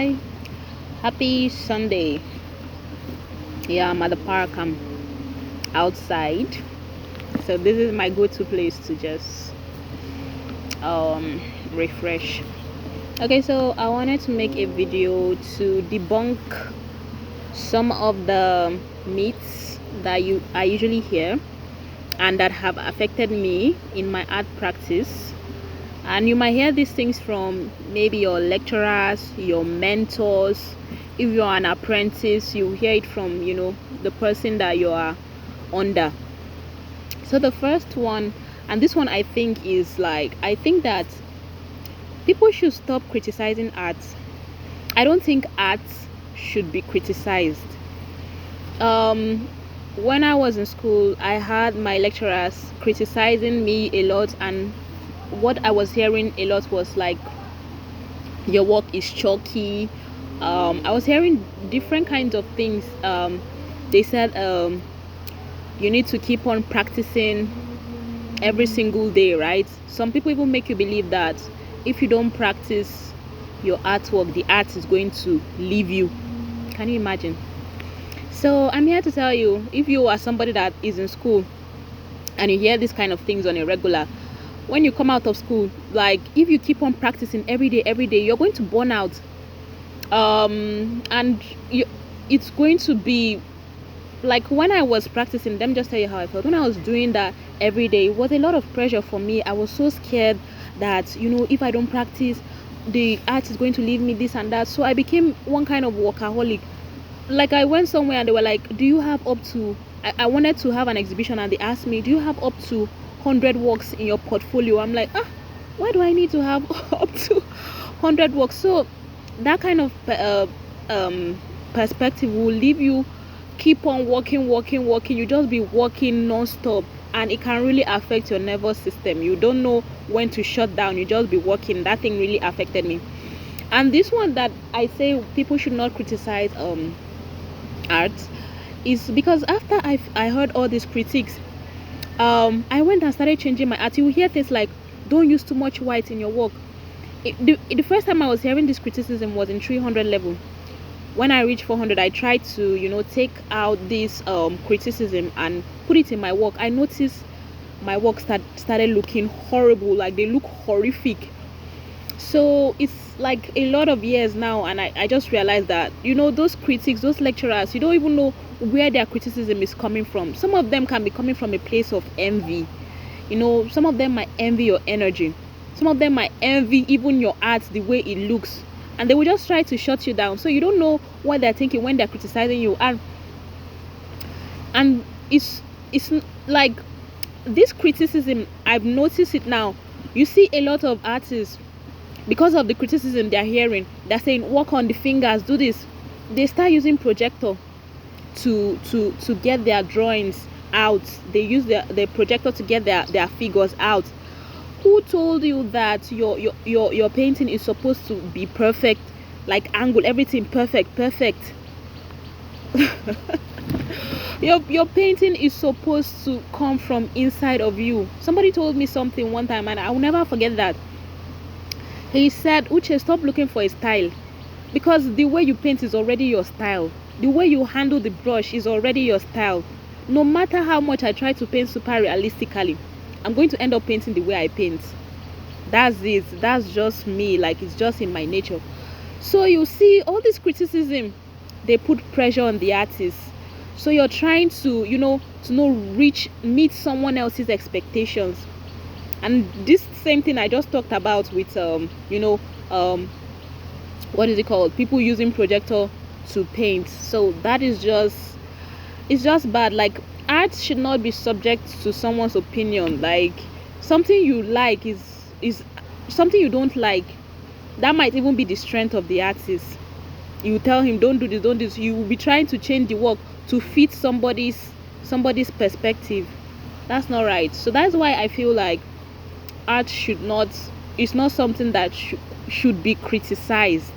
Hi, happy Sunday. Yeah, I'm at the park. I'm outside. So this is my go-to place to just refresh. Okay, so I wanted to make a video to debunk some of the myths that I usually hear and that have affected me in my art practice. And you might hear these things from maybe your lecturers, your mentors. If you're an apprentice, you hear it from the person that you are under. So the first one, and this one I think is I think that people should stop criticizing art. I don't think art should be criticized. When I was in school, I had my lecturers criticizing me a lot, and what I was hearing a lot was your work is chalky. I was hearing different kinds of things. They said you need to keep on practicing every single day, right? Some people even make you believe that if you don't practice your artwork, the art is going to leave you. Can you imagine? So I'm here to tell you, if you are somebody that is in school and you hear these kind of things on a regular, when you come out of school, if you keep on practicing every day, you're going to burn out. And it's going to be when I was practicing, let me just tell you how I felt. When I was doing that every day, it was a lot of pressure for me. I was so scared that if I don't practice, the art is going to leave me, this and that. So I became one kind of workaholic. I went somewhere and they were like, do you have up to I wanted to have an exhibition, and they asked me, do you have up to 100 works in your portfolio? I'm like, why do I need to have up to 100 works? So that kind of perspective will leave you keep on working. You just be working non-stop, and it can really affect your nervous system. You don't know when to shut down. You just be working. That thing really affected me. And this one that I say people should not criticize art is because after I heard all these critiques, I went and started changing my art. You hear things like, don't use too much white in your work. The first time I was hearing this criticism was in 300 level. When I reached 400, I tried to take out this criticism and put it in my work. I noticed my work started looking horrible. They look horrific. So it's a lot of years now, and I just realized that those critics, those lecturers, you don't even know where their criticism is coming from. Some of them can be coming from a place of envy. Some of them might envy your energy. Some of them might envy even your art, the way it looks, and they will just try to shut you down. So you don't know what they're thinking when they're criticizing you. And it's this criticism, I've noticed it now. You see a lot of artists, because of the criticism they're hearing, they're saying, work on the fingers, do this. They start using projector to get their drawings out. They use the projector to get their figures out. Who told you that your painting is supposed to be perfect, angle, everything perfect? Your painting is supposed to come from inside of you. Somebody told me something one time, and I will never forget that. He said, Uche, stop looking for a style, because the way you paint is already your style. The way you handle the brush is already your style. No matter how much I try to paint super realistically, I'm going to end up painting the way I paint. That's it. That's just me. It's just in my nature. So you see, all this criticism, they put pressure on the artist. So you're trying to meet someone else's expectations. And this same thing I just talked about with what is it called, people using projector to paint. So that is it's just bad. Art should not be subject to someone's opinion. Something you like is something you don't like. That might even be the strength of the artist. You tell him, don't do this. You will be trying to change the work to fit somebody's perspective. That's not right. So that's why I feel art it's not something that should be criticized.